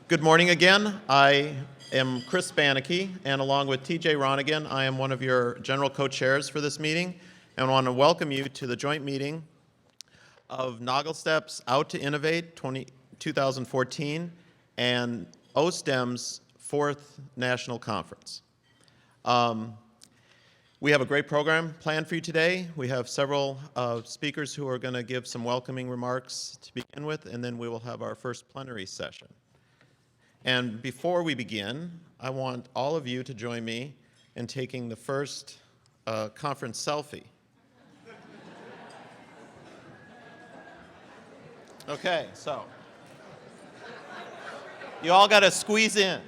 Good morning again. I am Chris Bannochie, and along with TJ Ronningen, I am one of your general co-chairs for this meeting, and I want to welcome you to the joint meeting of NOGLSTP's Out to Innovate 2014 and oSTEM's 4th National Conference. We have a great program planned for you today. We have several speakers who are going to give some welcoming remarks to begin with, and then we will have our first plenary session. And before we begin, I want all of you to join me in taking the first conference selfie. Okay, so you all got to squeeze in.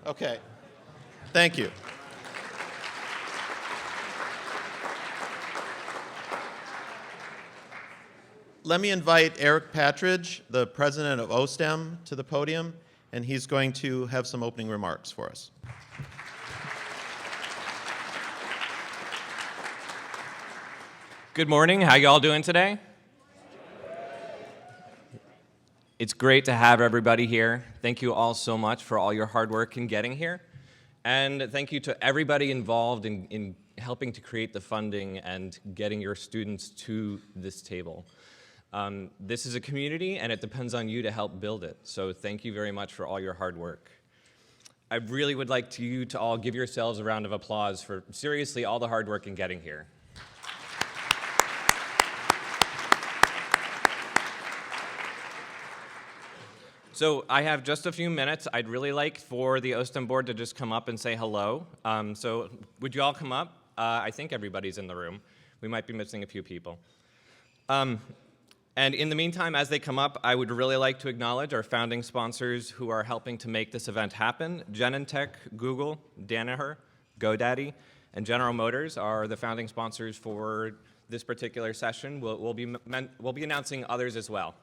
Okay, thank you. Let me invite Eric Patridge, the president of oSTEM, to the podium, and he's going to have some opening remarks for us. Good morning. How y'all doing today? It's great to have everybody here. Thank you all so much for all your hard work in getting here. And thank you to everybody involved in helping to create the funding and getting your students to this table. This is a community, and it depends on you to help build it. So thank you very much for all your hard work. I really would like you to all give yourselves a round of applause for seriously all the hard work in getting here. So I have just a few minutes. I'd really like for the oSTEM board to just come up and say hello. So would you all come up? I think everybody's in the room. We might be missing a few people. And in the meantime, as they come up, I would really like to acknowledge our founding sponsors who are helping to make this event happen. Genentech, Google, Danaher, GoDaddy, and General Motors are the founding sponsors for this particular session. We'll be announcing others as well.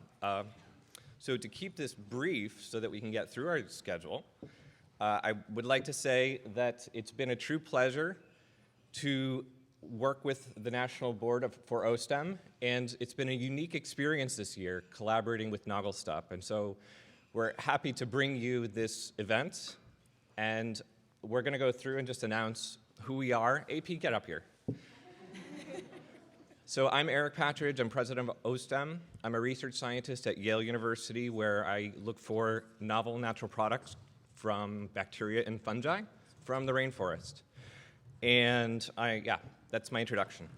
So to keep this brief so that we can get through our schedule, I would like to say that it's been a true pleasure to work with the National Board for oSTEM, and it's been a unique experience this year collaborating with NOGLSTP. And so we're happy to bring you this event, and we're going to go through and just announce who we are. AP, get up here. So I'm Eric Patridge. I'm president of oSTEM. I'm a research scientist at Yale University, where I look for novel natural products from bacteria and fungi from the rainforest. And that's my introduction.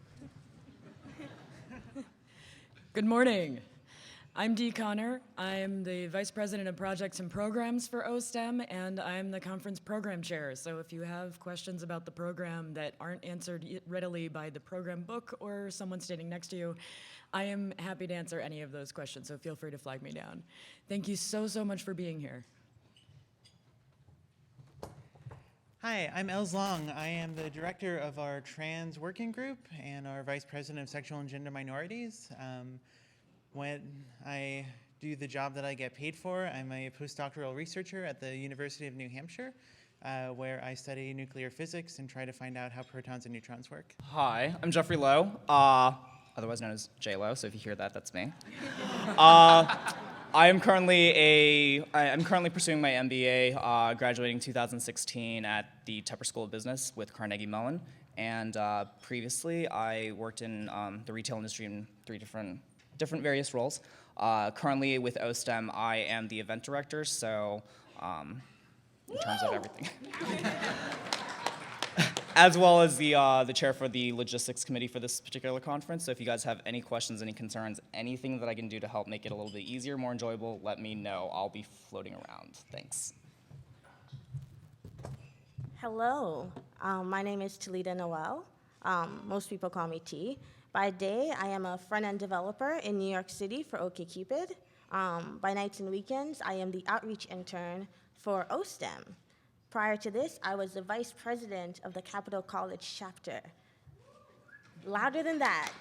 Good morning. I'm Dee Connor. I'm the Vice President of Projects and Programs for oSTEM, and I'm the conference program chair. So if you have questions about the program that aren't answered readily by the program book or someone standing next to you, I am happy to answer any of those questions, so feel free to flag me down. Thank you so much for being here. Hi, I'm Els Long. I am the director of our trans working group and our vice president of sexual and gender minorities. When I do the job that I get paid for, I'm a postdoctoral researcher at the University of New Hampshire, where I study nuclear physics and try to find out how protons and neutrons work. Hi, I'm Jeffrey Lowe, otherwise known as J-Lo, so if you hear that, that's me. I'm currently pursuing my MBA, graduating 2016 at the Tepper School of Business with Carnegie Mellon, and previously I worked in the retail industry in three different various roles. Currently with oSTEM, I am the event director, so in terms of everything. As well as the chair for the logistics committee for this particular conference. So if you guys have any questions, any concerns, anything that I can do to help make it a little bit easier, more enjoyable, let me know. I'll be floating around. Thanks. Hello, my name is Talita Noel. Most people call me T. By day, I am a front-end developer in New York City for OkCupid. By nights and weekends, I am the outreach intern for oSTEM. Prior to this, I was the vice president of the Capital College chapter. Louder than that.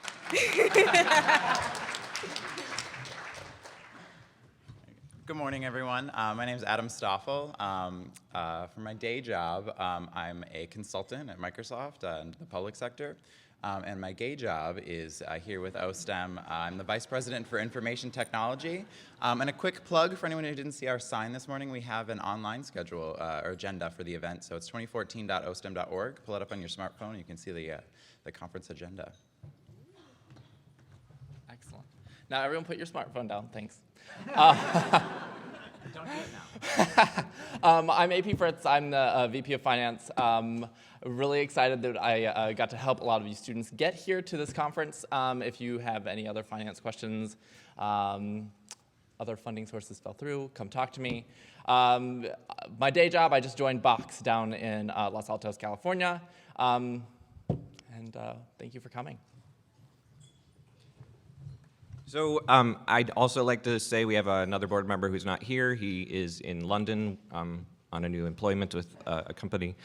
Good morning, everyone. My name is Adam Stoffel. For my day job, I'm a consultant at Microsoft in the public sector. And my gay job is here with oSTEM. I'm the Vice President for Information Technology. And a quick plug for anyone who didn't see our sign this morning, we have an online schedule or agenda for the event. So it's 2014.ostem.org. Pull it up on your smartphone and you can see the conference agenda. Excellent. Now everyone put your smartphone down, thanks. Don't do it now. I'm AP Fritz, I'm the VP of Finance. Really excited that I got to help a lot of you students get here to this conference. If you have any other finance questions, other funding sources fell through, come talk to me. My day job, I just joined Box down in Los Altos, California. And thank you for coming. So I'd also like to say we have another board member who's not here. He is in London on a new employment with a company.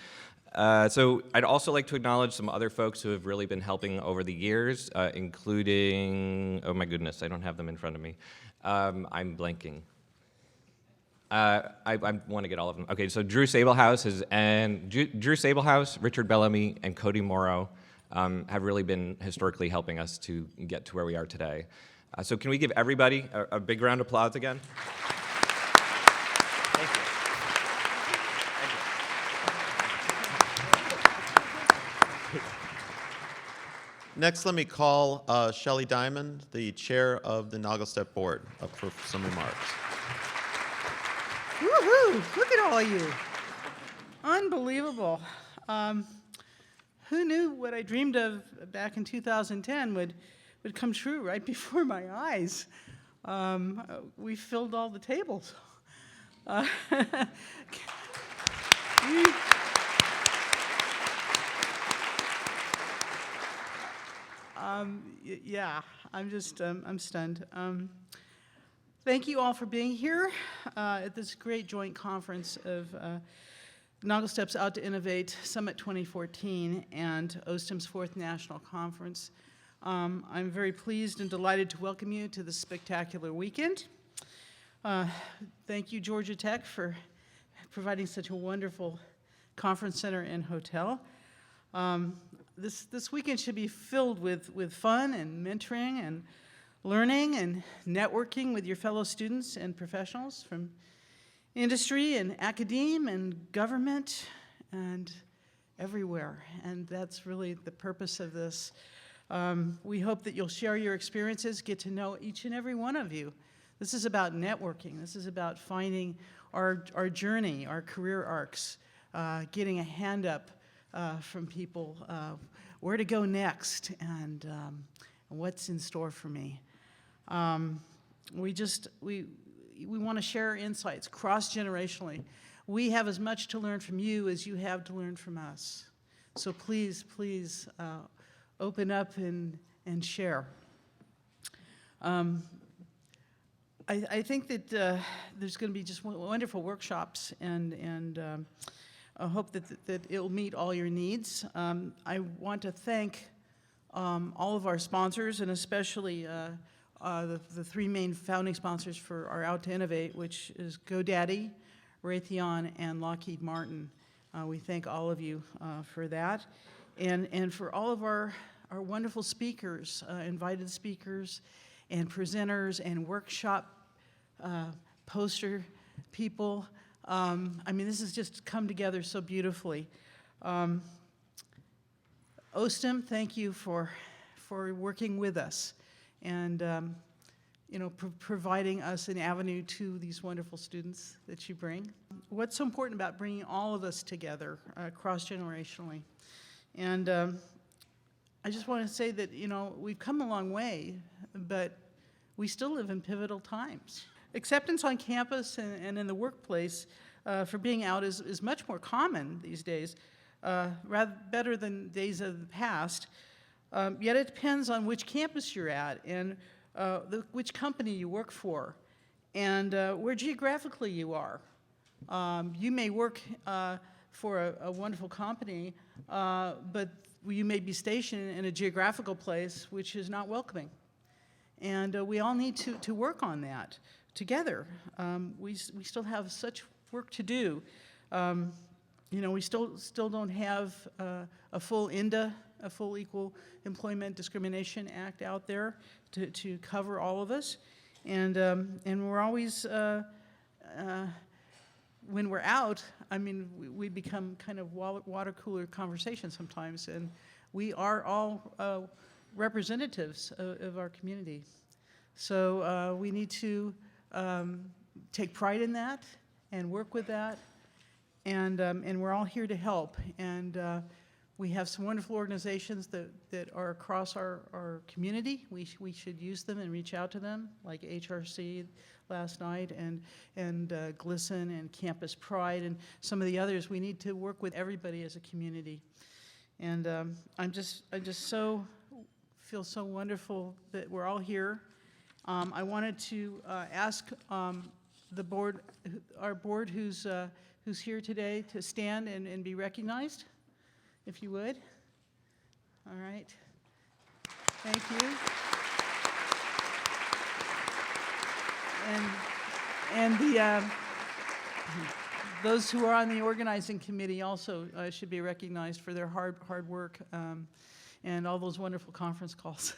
So I'd also like to acknowledge some other folks who have really been helping over the years, including, oh my goodness, I don't have them in front of me. I'm blanking. I want to get all of them. Okay, so Drew Sablehouse, Richard Bellamy, and Cody Morrow have really been historically helping us to get to where we are today. So can we give everybody a big round of applause again? Thank you. Next, let me call Rochelle Diamond, the chair of the NOGLSTP board, up for some remarks. Woohoo! Look at all you. Unbelievable. Who knew what I dreamed of back in 2010 would come true right before my eyes? We filled all the tables. Yeah, I'm stunned. Thank you all for being here at this great joint conference of NOGLSTP's Out to Innovate Summit 2014 and oSTEM's 4th National Conference. I'm very pleased and delighted to welcome you to this spectacular weekend. Thank you, Georgia Tech, for providing such a wonderful conference center and hotel. This weekend should be filled with fun and mentoring and learning and networking with your fellow students and professionals from industry and academe and government and everywhere. And that's really the purpose of this. We hope that you'll share your experiences, get to know each and every one of you. This is about networking. This is about finding our journey, our career arcs, getting a hand up from people, where to go next and what's in store for me. We want to share insights cross-generationally. We have as much to learn from you as you have to learn from us. So please, open up and share. I think that there's going to be just wonderful workshops, and I hope that it'll meet all your needs. I want to thank all of our sponsors, and especially the 3 main founding sponsors for our Out to Innovate, which is GoDaddy, Raytheon, and Lockheed Martin. We thank all of you for that. And for all of our wonderful speakers, invited speakers, and presenters, and workshop poster people. I mean, this has just come together so beautifully. oSTEM, thank you for working with us and providing us an avenue to these wonderful students that you bring. What's so important about bringing all of us together cross-generationally? And I just want to say that, we've come a long way, but we still live in pivotal times. Acceptance on campus and in the workplace for being out is much more common these days, better than days of the past. Yet it depends on which campus you're at and which company you work for and where geographically you are. You may work for a wonderful company, but you may be stationed in a geographical place which is not welcoming. And we all need to work on that together. We still have such work to do. We still don't have a full INDA a full Equal Employment Discrimination Act out there to cover all of us. And we're always, when we're out, I mean, we become kind of water cooler conversation sometimes, and we are all representatives of our community. So we need to take pride in that and work with that, and we're all here to help. And we have some wonderful organizations that are across our community. We should use them and reach out to them, like HRC last night, and GLSEN and Campus Pride, and some of the others. We need to work with everybody as a community. And I just so feel so wonderful that we're all here. I wanted to ask the board, our board who's here today, to stand and be recognized, if you would. All right. Thank you. And those who are on the organizing committee also should be recognized for their hard work and all those wonderful conference calls.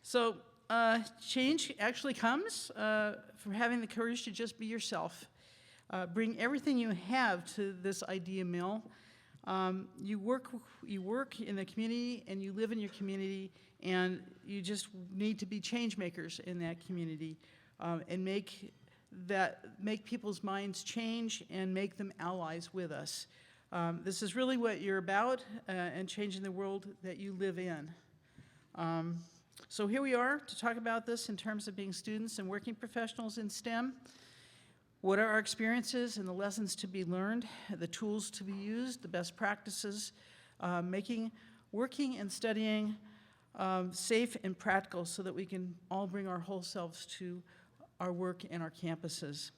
So change actually comes from having the courage to just be yourself. Bring everything you have to this idea mill. You work in the community and you live in your community, and you just need to be change makers in that community and make people's minds change and make them allies with us. This is really what you're about, and changing the world that you live in. So here we are to talk about this in terms of being students and working professionals in STEM. What are our experiences and the lessons to be learned, the tools to be used, the best practices, working and studying safe and practical so that we can all bring our whole selves to our work and our campuses.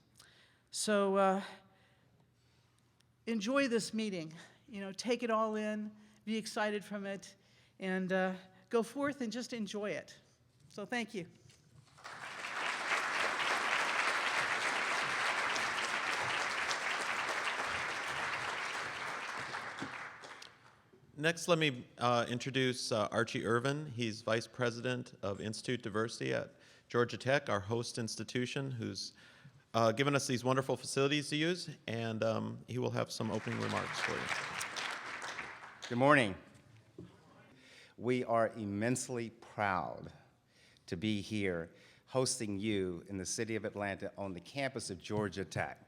So enjoy this meeting. You know, take it all in, be excited from it, and go forth and just enjoy it. So thank you. Next, let me introduce Archie Earvin. He's Vice President of Institute Diversity at Georgia Tech, our host institution, who's given us these wonderful facilities to use, and he will have some opening remarks for you. Good morning. We are immensely proud to be here hosting you in the city of Atlanta on the campus of Georgia Tech,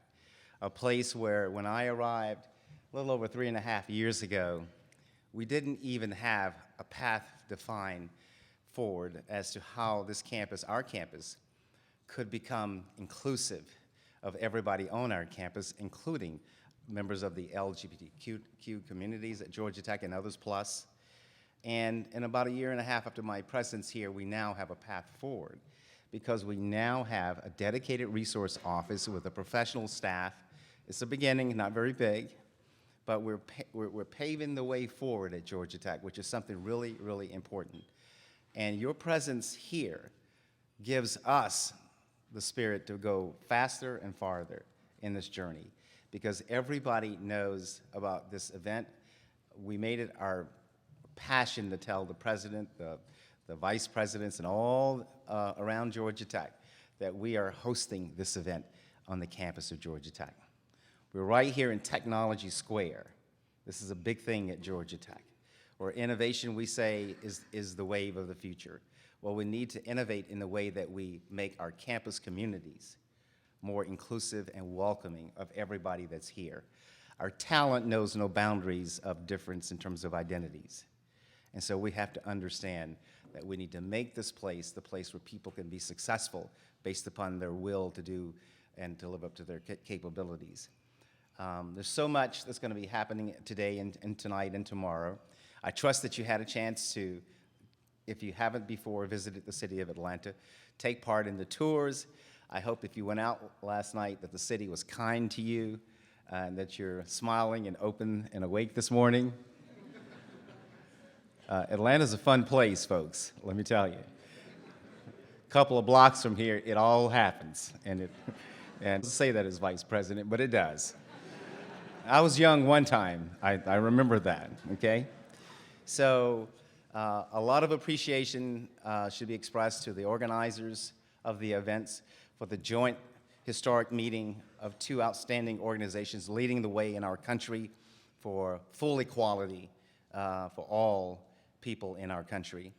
a place where when I arrived a little over 3.5 years ago, we didn't even have a path defined forward as to how this campus, our campus, could become inclusive of everybody on our campus, including members of the LGBTQ communities at Georgia Tech and others plus. And in about 1.5 years after my presence here, we now have a path forward because we now have a dedicated resource office with a professional staff. It's a beginning, not very big, but we're paving the way forward at Georgia Tech, which is something really, really important. And your presence here gives us the spirit to go faster and farther in this journey because everybody knows about this event. We made it our passion to tell the president, the vice presidents, and all around Georgia Tech that we are hosting this event on the campus of Georgia Tech. We're right here in Technology Square. This is a big thing at Georgia Tech, where innovation, we say, is the wave of the future. Well, we need to innovate in the way that we make our campus communities more inclusive and welcoming of everybody that's here. Our talent knows no boundaries of difference in terms of identities. And so we have to understand that we need to make this place the place where people can be successful based upon their will to do and to live up to their capabilities. There's so much that's going to be happening today and tonight and tomorrow. I trust that you had a chance to, if you haven't before visited the city of Atlanta, take part in the tours. I hope if you went out last night that the city was kind to you and that you're smiling and open and awake this morning. Atlanta's a fun place, folks, let me tell you. A couple of blocks from here, it all happens. And I say that as vice president, but it does. I was young one time. I remember that, okay? So a lot of appreciation should be expressed to the organizers of the events for the joint historic meeting of two outstanding organizations leading the way in our country for full equality for all people in our country.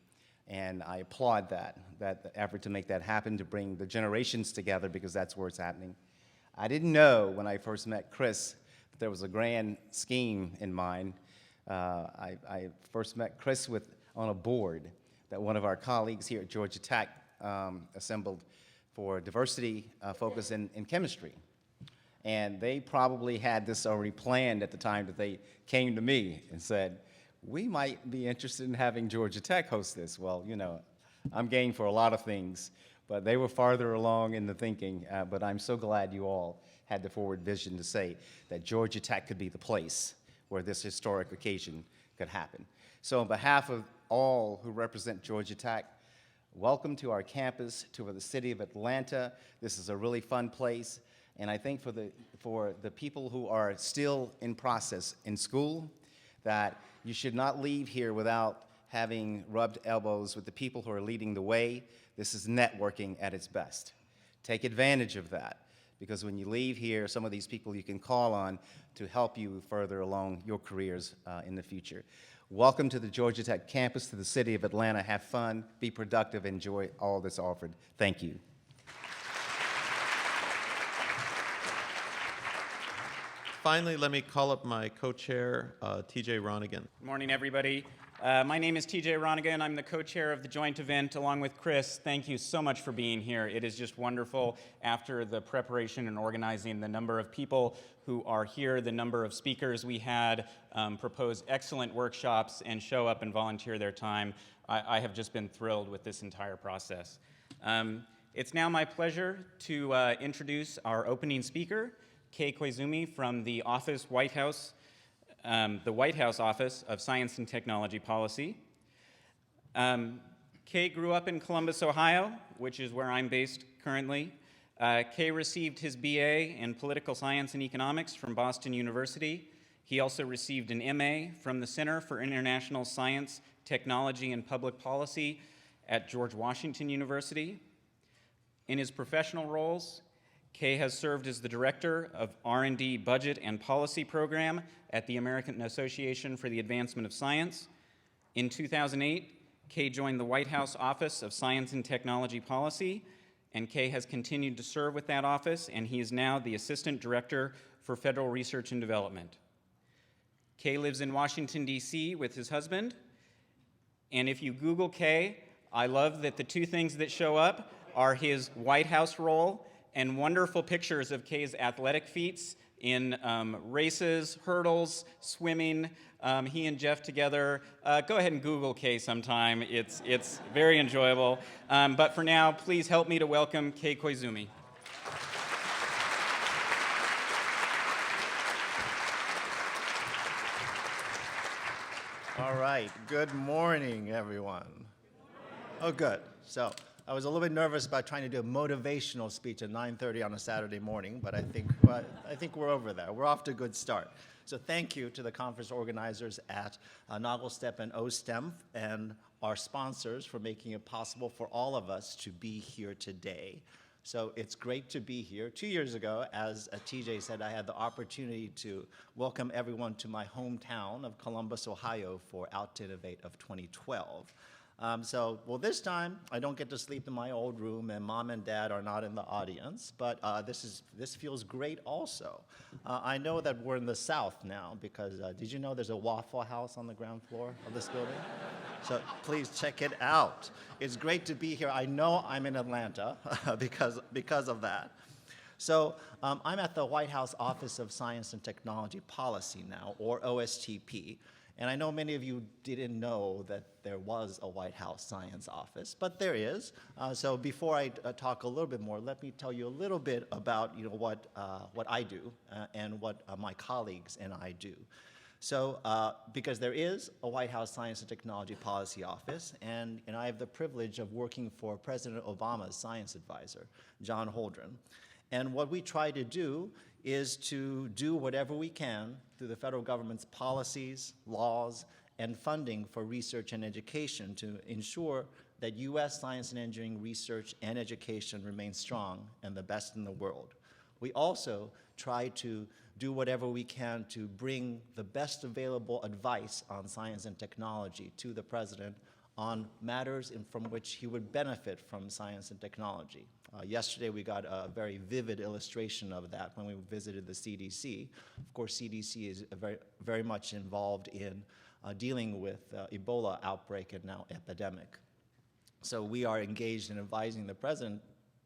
And I applaud that the effort to make that happen, to bring the generations together, because that's where it's happening. I didn't know when I first met Chris that there was a grand scheme in mind. I first met Chris on a board that one of our colleagues here at Georgia Tech assembled for diversity focus in chemistry. And they probably had this already planned at the time that they came to me and said, we might be interested in having Georgia Tech host this. Well, you know, I'm game for a lot of things, but they were farther along in the thinking. But I'm so glad you all had the forward vision to say that Georgia Tech could be the place where this historic occasion could happen. So on behalf of all who represent Georgia Tech, welcome to our campus, to the city of Atlanta. This is a really fun place. And I think for the people who are still in process in school, that you should not leave here without having rubbed elbows with the people who are leading the way. This is networking at its best. Take advantage of that, because when you leave here, some of these people you can call on to help you further along your careers in the future. Welcome to the Georgia Tech campus, to the city of Atlanta. Have fun, be productive, enjoy all that's offered. Thank you. Finally, let me call up my co-chair, TJ Ronningen. Good morning, everybody. My name is TJ Ronningen. I'm the co-chair of the joint event along with Chris. Thank you so much for being here. It is just wonderful after the preparation and organizing, the number of people who are here, the number of speakers we had, propose excellent workshops, and show up and volunteer their time. I have just been thrilled with this entire process. It's now my pleasure to introduce our opening speaker, Kei Koizumi from the White House Office of Science and Technology Policy. Kei grew up in Columbus, Ohio, which is where I'm based currently. Kei received his BA in Political Science and Economics from Boston University. He also received an MA from the Center for International Science, Technology, and Public Policy at George Washington University. In his professional roles, Kei has served as the Director of R&D Budget and Policy Program at the American Association for the Advancement of Science. In 2008, Kei joined the White House Office of Science and Technology Policy, and Kei has continued to serve with that office, and he is now the Assistant Director for Federal Research and Development. Kei lives in Washington, D.C. with his husband, and if you Google Kei, I love that the two things that show up are his White House role and wonderful pictures of Kei's athletic feats in races, hurdles, swimming. He and Jeff together. Go ahead and Google Kei sometime. It's very enjoyable. But for now, please help me to welcome Kei Koizumi. All right, good morning, everyone. Oh, good. So I was a little bit nervous about trying to do a motivational speech at 9:30 on a Saturday morning, but I think we're over that. We're off to a good start. So thank you to the conference organizers at NOGLSTP and oSTEM and our sponsors for making it possible for all of us to be here today. So it's great to be here. 2 years ago, as TJ said, I had the opportunity to welcome everyone to my hometown of Columbus, Ohio for Out to Innovate of 2012. Well, this time, I don't get to sleep in my old room, and Mom and Dad are not in the audience, but this feels great also. I know that we're in the South now, because did you know there's a Waffle House on the ground floor of this building? So please check it out. It's great to be here. I know I'm in Atlanta because of that. So I'm at the White House Office of Science and Technology Policy now, or oSTP. And I know many of you didn't know that there was a White House Science Office, but there is. So before I talk a little bit more, let me tell you a little bit about what I do and what my colleagues and I do. So because there is a White House Science and Technology Policy Office, and I have the privilege of working for President Obama's science advisor, John Holdren. And what we try to do is to do whatever we can through the federal government's policies, laws, and funding for research and education to ensure that U.S. science and engineering research and education remain strong and the best in the world. We also try to do whatever we can to bring the best available advice on science and technology to the president on matters from which he would benefit from science and technology. Yesterday we got a very vivid illustration of that when we visited the CDC. Of course, CDC is very much involved in dealing with Ebola outbreak and now epidemic. So we are engaged in advising the president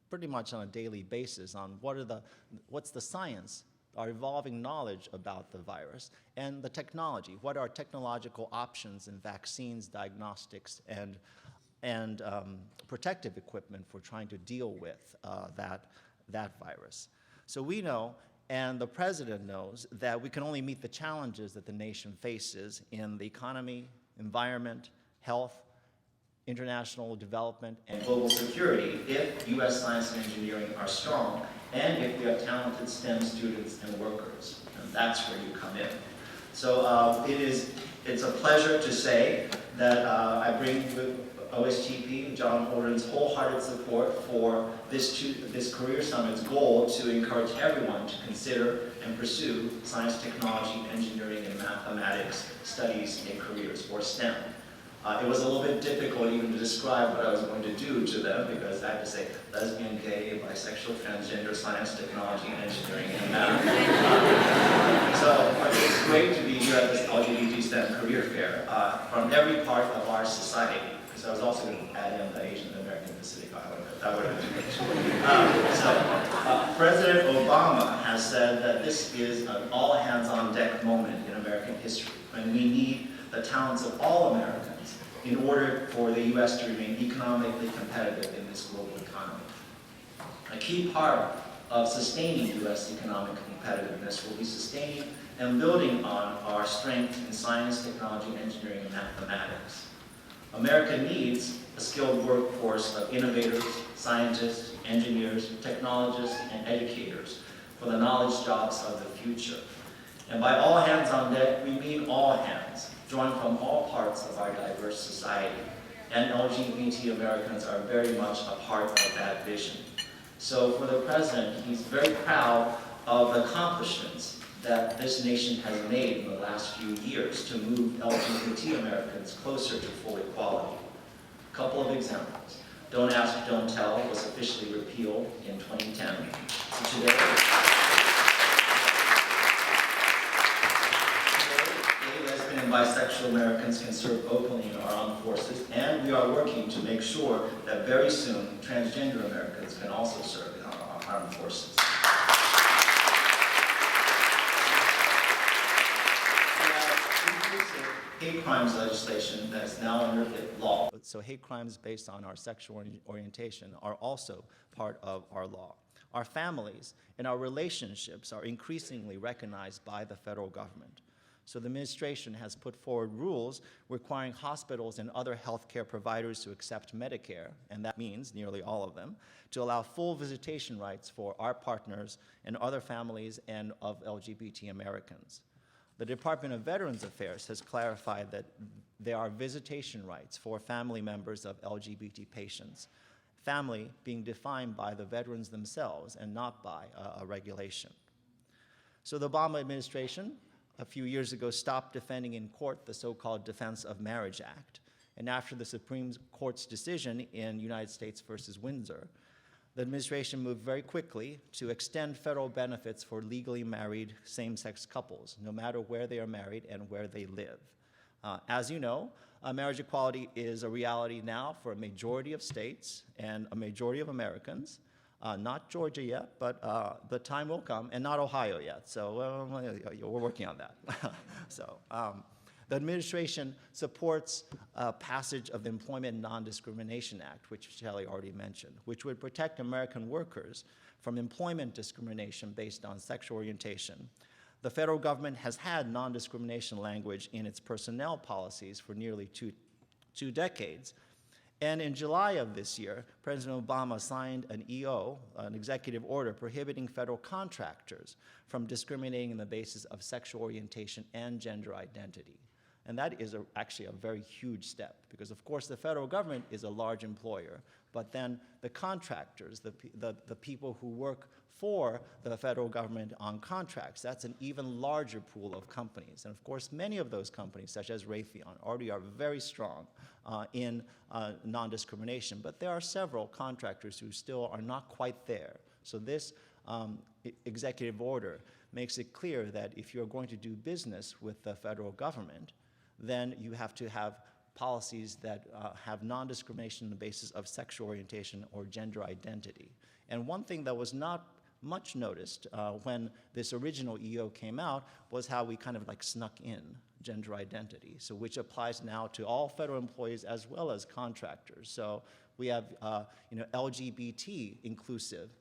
pretty much on a daily basis on what's the science, our evolving knowledge about the virus, and the technology. What are technological options in vaccines, diagnostics, and protective equipment for trying to deal with that virus. So we know, and the president knows, that we can only meet the challenges that the nation faces in the economy, environment, health, international development, and global security if U.S. science and engineering are strong, and if we have talented STEM students and workers. And that's where you come in. So it's a pleasure to say that I bring with oSTP, John Holden's wholehearted support for this Career Summit's goal to encourage everyone to consider and pursue science, technology, engineering, and mathematics studies and careers, or STEM. It was a little bit difficult even to describe what I was going to do to them, because I had to say lesbian, gay, bisexual, transgender, science, technology, engineering, and math. So it's great to be here at this LGBT STEM career fair from every part of our society, because I was also going to add in the Asian American Pacific Islander, but that would have been too much. President Obama has said that this is an all-hands-on-deck moment in American history, when we need the talents of all Americans in order for the U.S. to remain economically competitive in this global economy. A key part of sustaining U.S. economic competitiveness will be sustaining and building on our strength in science, technology, engineering, and mathematics. America needs a skilled workforce of innovators, scientists, engineers, technologists, and educators for the knowledge jobs of the future. And by all hands on deck, we mean all hands, drawn from all parts of our diverse society. And LGBT Americans are very much a part of that vision. So for the president, he's very proud of the accomplishments that this nation has made in the last few years to move LGBT Americans closer to full equality. A couple of examples. Don't Ask, Don't Tell was officially repealed in 2010. So today, and bisexual Americans can serve openly in our armed forces, and we are working to make sure that very soon transgender Americans can also serve in our armed forces. We have inclusive hate crimes legislation that is now under law. So hate crimes based on our sexual orientation are also part of our law. Our families and our relationships are increasingly recognized by the federal government. So the administration has put forward rules requiring hospitals and other healthcare providers to accept Medicare, and that means nearly all of them, to allow full visitation rights for our partners and other families and of LGBT Americans. The Department of Veterans Affairs has clarified that there are visitation rights for family members of LGBT patients, family being defined by the veterans themselves and not by a regulation. So the Obama administration a few years ago stopped defending in court the so-called Defense of Marriage Act. And after the Supreme Court's decision in United States versus Windsor, the administration moved very quickly to extend federal benefits for legally married same-sex couples, no matter where they are married and where they live. As you know, marriage equality is a reality now for a majority of states and a majority of Americans. Not Georgia yet, but the time will come, and not Ohio yet. So we're working on that. The administration supports passage of the Employment Non-Discrimination Act, which Shelley already mentioned, which would protect American workers from employment discrimination based on sexual orientation. The federal government has had non-discrimination language in its personnel policies for nearly two decades. And in July of this year, President Obama signed an EO, an executive order prohibiting federal contractors from discriminating on the basis of sexual orientation and gender identity. And that is actually a very huge step because, of course, the federal government is a large employer, but then the contractors, the people who work for the federal government on contracts, that's an even larger pool of companies. And of course, many of those companies, such as Raytheon, already are very strong in non-discrimination, but there are several contractors who still are not quite there. So this executive order makes it clear that if you're going to do business with the federal government, then you have to have policies that have non-discrimination on the basis of sexual orientation or gender identity. And one thing that was not much noticed when this original EO came out was how we kind of like snuck in gender identity, so which applies now to all federal employees as well as contractors. So we have LGBT inclusive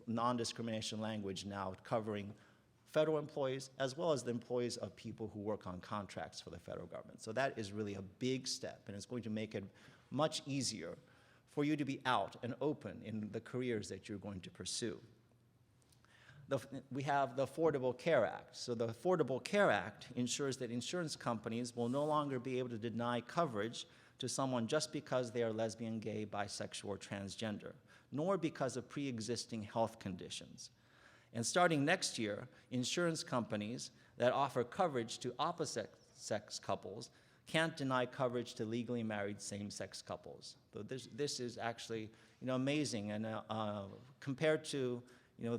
non-discrimination language now covering federal employees as well as the employees of people who work on contracts for the federal government. So that is really a big step, and it's going to make it much easier for you to be out and open in the careers that you're going to pursue. We have the Affordable Care Act. So the Affordable Care Act ensures that insurance companies will no longer be able to deny coverage to someone just because they are lesbian, gay, bisexual, or transgender, nor because of pre-existing health conditions. And starting next year, insurance companies that offer coverage to opposite-sex couples can't deny coverage to legally married same-sex couples. So this is actually amazing, and compared to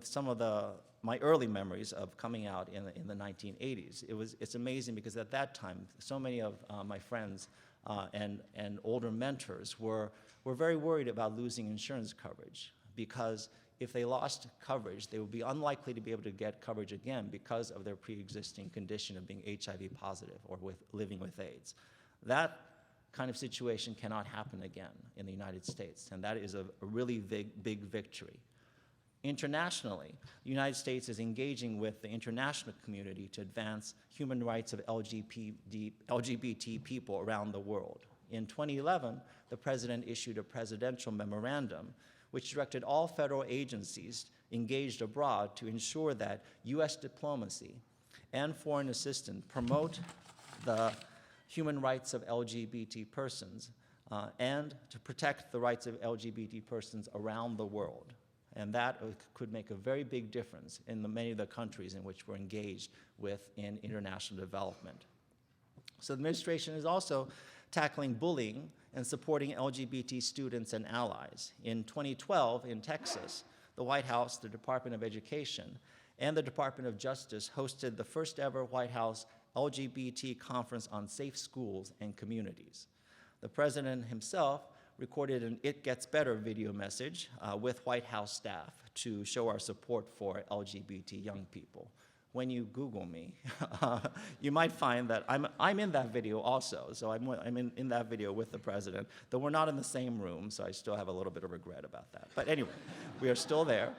some of my early memories of coming out in the 1980s, it's amazing because at that time, so many of my friends and older mentors were very worried about losing insurance coverage because if they lost coverage, they would be unlikely to be able to get coverage again because of their pre-existing condition of being HIV positive or living with AIDS. That kind of situation cannot happen again in the United States, and that is a really big victory. Internationally, the United States is engaging with the international community to advance human rights of LGBT people around the world. In 2011, the President issued a presidential memorandum which directed all federal agencies engaged abroad to ensure that U.S. diplomacy and foreign assistance promote the human rights of LGBT persons and to protect the rights of LGBT persons around the world. And that could make a very big difference in many of the countries in which we're engaged with in international development. So the administration is also tackling bullying and supporting LGBT students and allies. In 2012, in Texas, the White House, the Department of Education, and the Department of Justice hosted the first ever White House LGBT conference on safe schools and communities. The president himself recorded an It Gets Better video message with White House staff to show our support for LGBT young people. When you Google me, you might find that I'm in that video also. So I'm in that video with the president, though we're not in the same room, so I still have a little bit of regret about that. But anyway, we are still there.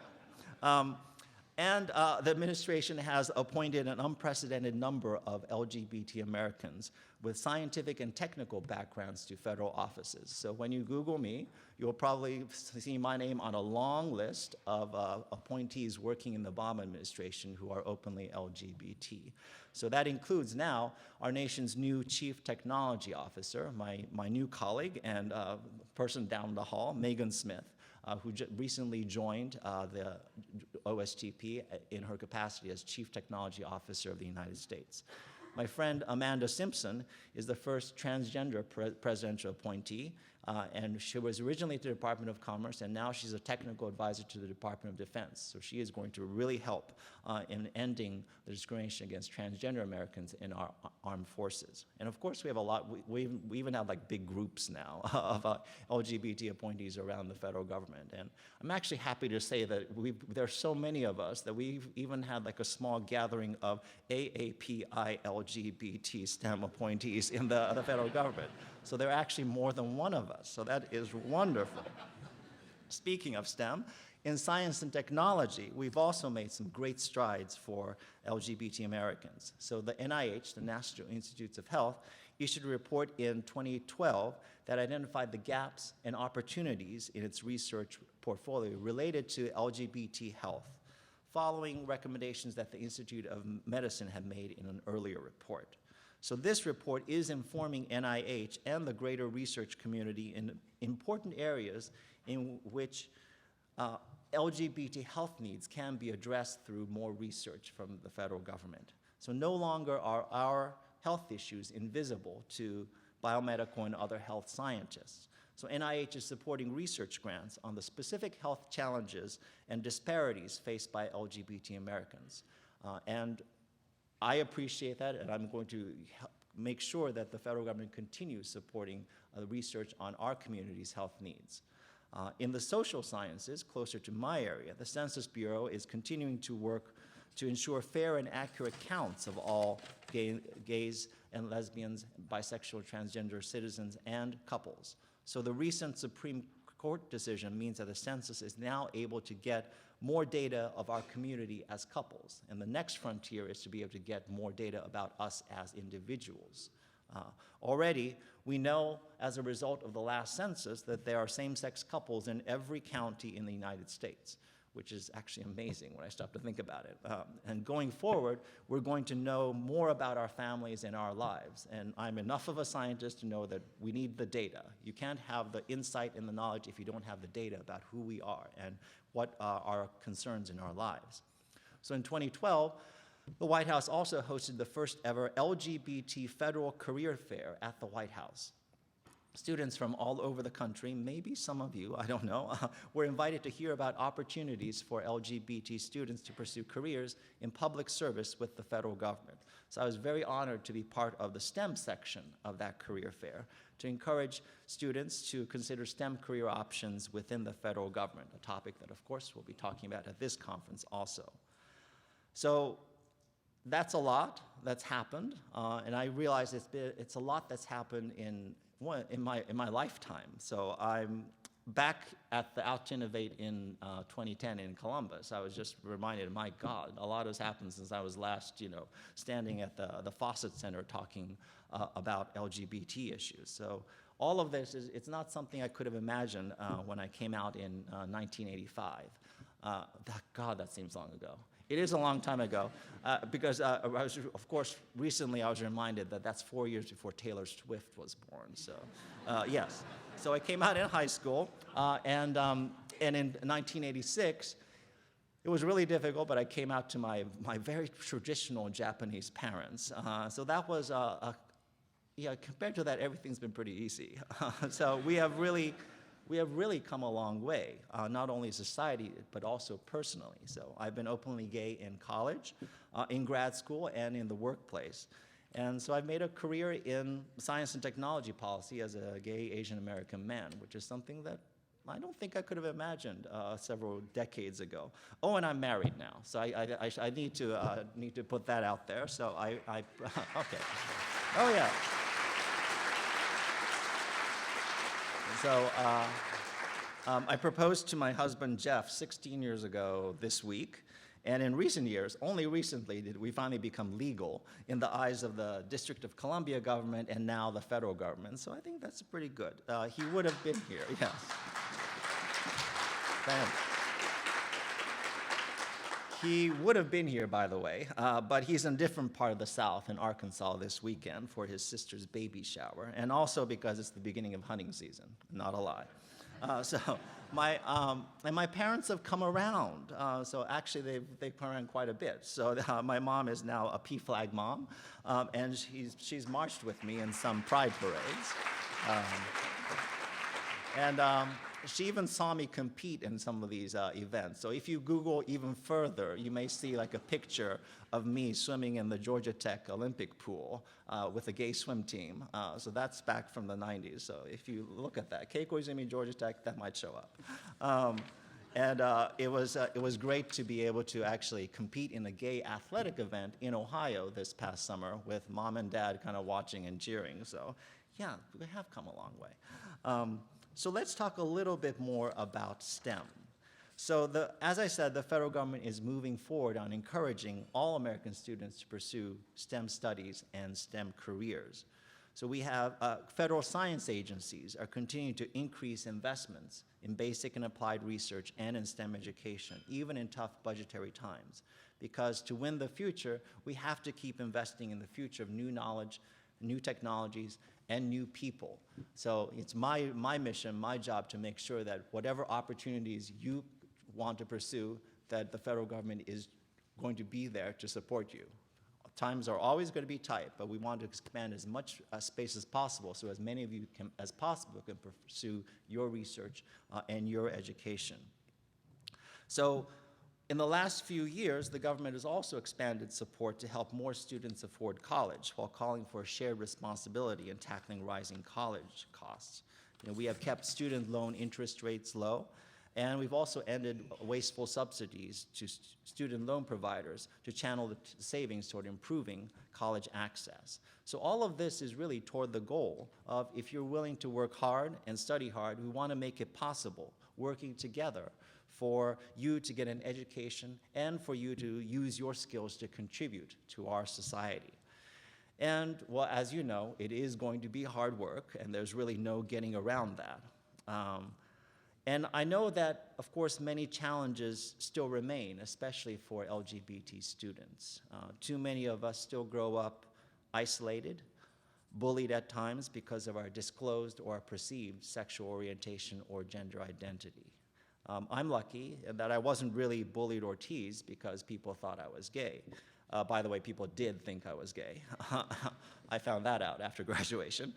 And the administration has appointed an unprecedented number of LGBT Americans with scientific and technical backgrounds to federal offices. So when you Google me, you'll probably see my name on a long list of appointees working in the Obama administration who are openly LGBT. So that includes now our nation's new Chief Technology Officer, my new colleague and person down the hall, Megan Smith, who recently joined the oSTP in her capacity as Chief Technology Officer of the United States. My friend Amanda Simpson is the first transgender presidential appointee, and she was originally at the Department of Commerce, and now she's a technical advisor to the Department of Defense. So she is going to really help in ending the discrimination against transgender Americans in our armed forces. And of course, we have a lot, we even have like big groups now of LGBT appointees around the federal government. And I'm actually happy to say that there's so many of us that we've even had like a small gathering of AAPI LGBT STEM appointees in the federal government. So there are actually more than one of us, so that is wonderful. Speaking of STEM, in science and technology, we've also made some great strides for LGBT Americans. So the NIH, the National Institutes of Health, issued a report in 2012 that identified the gaps and opportunities in its research portfolio related to LGBT health, following recommendations that the Institute of Medicine had made in an earlier report. So this report is informing NIH and the greater research community in important areas in which LGBT health needs can be addressed through more research from the federal government. So no longer are our health issues invisible to biomedical and other health scientists. So NIH is supporting research grants on the specific health challenges and disparities faced by LGBT Americans. And I appreciate that, and I'm going to make sure that the federal government continues supporting research on our community's health needs. In the social sciences, closer to my area, the Census Bureau is continuing to work to ensure fair and accurate counts of all gays and lesbians, bisexual, transgender citizens, and couples. So the recent Supreme Court decision means that the census is now able to get more data of our community as couples. And the next frontier is to be able to get more data about us as individuals. Already, we know as a result of the last census that there are same-sex couples in every county in the United States, which is actually amazing when I stop to think about it. And going forward, we're going to know more about our families and our lives. And I'm enough of a scientist to know that we need the data. You can't have the insight and the knowledge if you don't have the data about who we are and what are our concerns in our lives. So in 2012, the White House also hosted the first ever LGBT Federal Career Fair at the White House. Students from all over the country, maybe some of you, I don't know, were invited to hear about opportunities for LGBT students to pursue careers in public service with the federal government. So I was very honored to be part of the STEM section of that career fair to encourage students to consider STEM career options within the federal government, a topic that, of course, we'll be talking about at this conference also. So that's a lot that's happened, and I realize it's a lot that's happened in my lifetime. So I'm back at the Innovate in 2010 in Columbus. I was just reminded, my God, a lot has happened since I was last, standing at the Fawcett Center talking about LGBT issues. So all of this it's not something I could have imagined when I came out in 1985. God, that seems long ago. It is a long time ago, because of course, recently I was reminded that that's 4 years before Taylor Swift was born. So, yes. So I came out in high school, and in 1986, it was really difficult, but I came out to my very traditional Japanese parents. So that was, compared to that, everything's been pretty easy. So we have really come a long way, not only society, but also personally. So I've been openly gay in college, in grad school, and in the workplace. And so I've made a career in science and technology policy as a gay Asian American man, which is something that I don't think I could have imagined several decades ago. Oh, and I'm married now, so I need to put that out there. So okay. Oh yeah. So I proposed to my husband, Jeff, 16 years ago this week. And in recent years, only recently did we finally become legal in the eyes of the District of Columbia government and now the federal government. So I think that's pretty good. He would have been here, yes. Thanks. He would have been here, by the way, but he's in a different part of the South, in Arkansas, this weekend for his sister's baby shower, and also because it's the beginning of hunting season, not a lie. And my parents have come around. So actually, they've come around quite a bit. So my mom is now a PFLAG mom, and she's marched with me in some pride parades. She even saw me compete in some of these events. So if you Google even further, you may see like a picture of me swimming in the Georgia Tech Olympic pool with a gay swim team. So that's back from the 90s. So if you look at that, Kei Koizumi, Georgia Tech, that might show up. It was great to be able to actually compete in a gay athletic event in Ohio this past summer with mom and dad kind of watching and cheering. So yeah, we have come a long way. So let's talk a little bit more about STEM. So as I said, the federal government is moving forward on encouraging all American students to pursue STEM studies and STEM careers. So we have federal science agencies are continuing to increase investments in basic and applied research and in STEM education, even in tough budgetary times. Because to win the future, we have to keep investing in the future of new knowledge, new technologies, and new people. So it's my mission, my job to make sure that whatever opportunities you want to pursue, that the federal government is going to be there to support you. Times are always going to be tight, but we want to expand as much space as possible so as many of you as possible can pursue your research and your education. So in the last few years, the government has also expanded support to help more students afford college while calling for a shared responsibility in tackling rising college costs. You know, we have kept student loan interest rates low, and we've also ended wasteful subsidies to student loan providers to channel the savings toward improving college access. So all of this is really toward the goal of, if you're willing to work hard and study hard, we want to make it possible, working together for you to get an education and for you to use your skills to contribute to our society. And, well, as you know, it is going to be hard work, and there's really no getting around that. And I know that, of course, many challenges still remain, especially for LGBT students. Too many of us still grow up isolated, bullied at times because of our disclosed or perceived sexual orientation or gender identity. I'm lucky that I wasn't really bullied or teased because people thought I was gay. By the way, people did think I was gay. I found that out after graduation.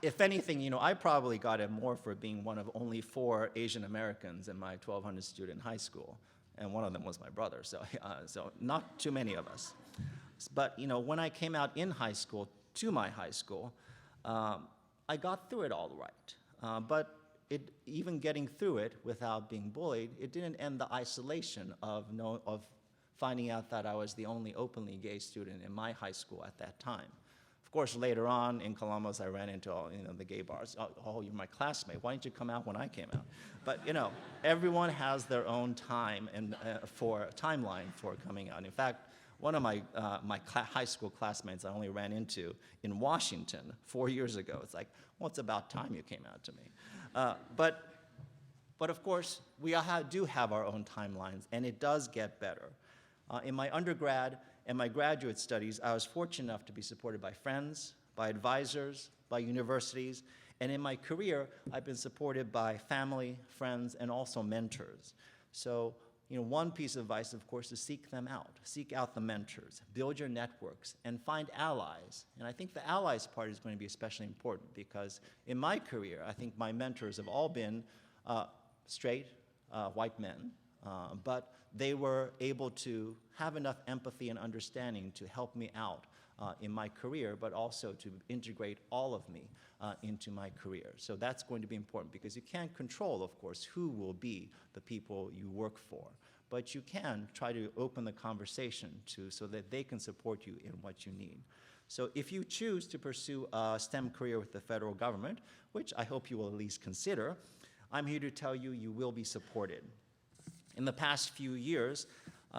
If anything, you know, I probably got it more for being one of only 4 Asian Americans in my 1,200 student high school, and one of them was my brother, so not too many of us. But, you know, when I came out in high school, to my high school, I got through it all right. But even getting through it without being bullied, it didn't end the isolation of finding out that I was the only openly gay student in my high school at that time. Of course, later on in Columbus, I ran into the gay bars. Oh, you're my classmate. Why didn't you come out when I came out? But everyone has their own time and timeline for coming out. In fact, one of my high school classmates I only ran into in Washington 4 years ago. It's like, well, it's about time you came out to me. But of course, we do have our own timelines, and it does get better. In my undergrad and my graduate studies, I was fortunate enough to be supported by friends, by advisors, by universities, and in my career, I've been supported by family, friends, and also mentors. So, one piece of advice, of course, is seek them out. Seek out the mentors, build your networks, and find allies. And I think the allies part is going to be especially important because in my career, I think my mentors have all been straight, white men, but they were able to have enough empathy and understanding to help me out in my career, but also to integrate all of me into my career. So that's going to be important because you can't control, of course, who will be the people you work for, but you can try to open the conversation so that they can support you in what you need. So if you choose to pursue a STEM career with the federal government, which I hope you will at least consider, I'm here to tell you you will be supported. In the past few years,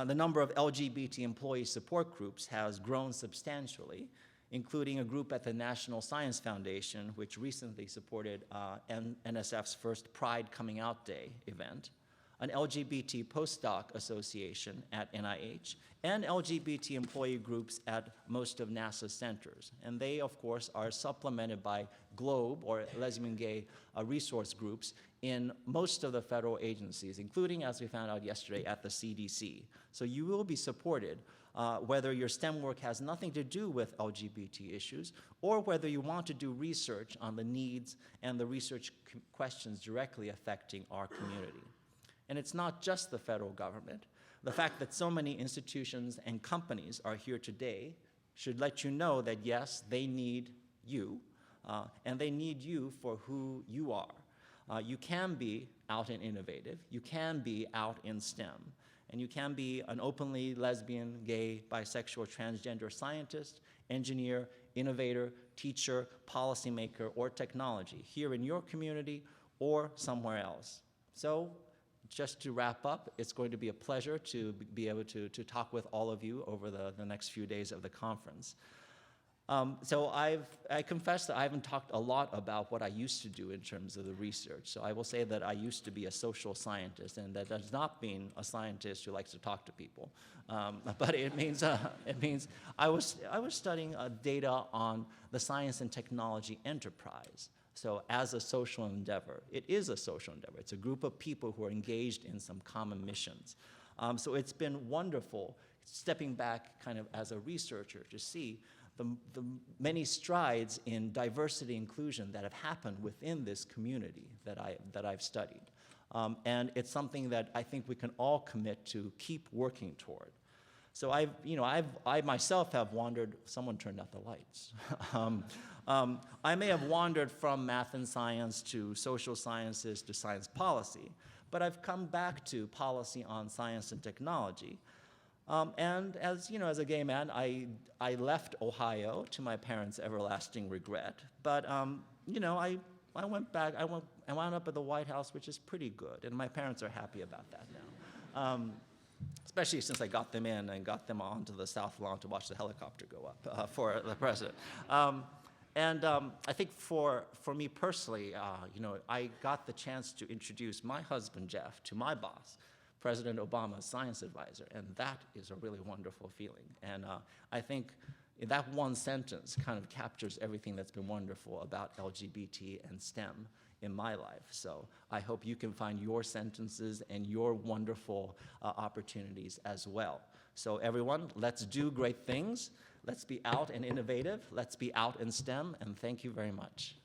the number of LGBT employee support groups has grown substantially, including a group at the National Science Foundation, which recently supported NSF's first Pride Coming Out Day event, an LGBT postdoc association at NIH, and LGBT employee groups at most of NASA's centers. And they, of course, are supplemented by GLOBE, or lesbian gay resource groups, in most of the federal agencies, including, as we found out yesterday, at the CDC. So you will be supported whether your STEM work has nothing to do with LGBT issues, or whether you want to do research on the needs and the research questions directly affecting our community. And it's not just the federal government. The fact that so many institutions and companies are here today should let you know that, yes, they need you, and they need you for who you are. You can be out and innovative. You can be out in STEM. And you can be an openly lesbian, gay, bisexual, transgender scientist, engineer, innovator, teacher, policymaker, or technology here in your community or somewhere else. So just to wrap up, it's going to be a pleasure to be able to talk with all of you over the next few days of the conference. So I confess that I haven't talked a lot about what I used to do in terms of the research. So I will say that I used to be a social scientist, and that does not mean a scientist who likes to talk to people. But it means I was studying data on the science and technology enterprise. So as a social endeavor, it is a social endeavor. It's a group of people who are engaged in some common missions. So it's been wonderful stepping back kind of as a researcher to see the many strides in diversity inclusion that have happened within this community that I've studied. And it's something that I think we can all commit to keep working toward. So I myself have wandered, someone turned out the lights. I may have wandered from math and science to social sciences to science policy, but I've come back to policy on science and technology. And as a gay man, I left Ohio to my parents' everlasting regret. But I went back. I wound up at the White House, which is pretty good, and my parents are happy about that now. Especially since I got them in and got them onto the South Lawn to watch the helicopter go up for the president. I think for me personally, I got the chance to introduce my husband Jeff to my boss, President Obama's science advisor, and that is a really wonderful feeling. And I think that one sentence kind of captures everything that's been wonderful about LGBT and STEM in my life. So I hope you can find your sentences and your wonderful opportunities as well. So everyone, let's do great things. Let's be out and innovative. Let's be out in STEM, and thank you very much.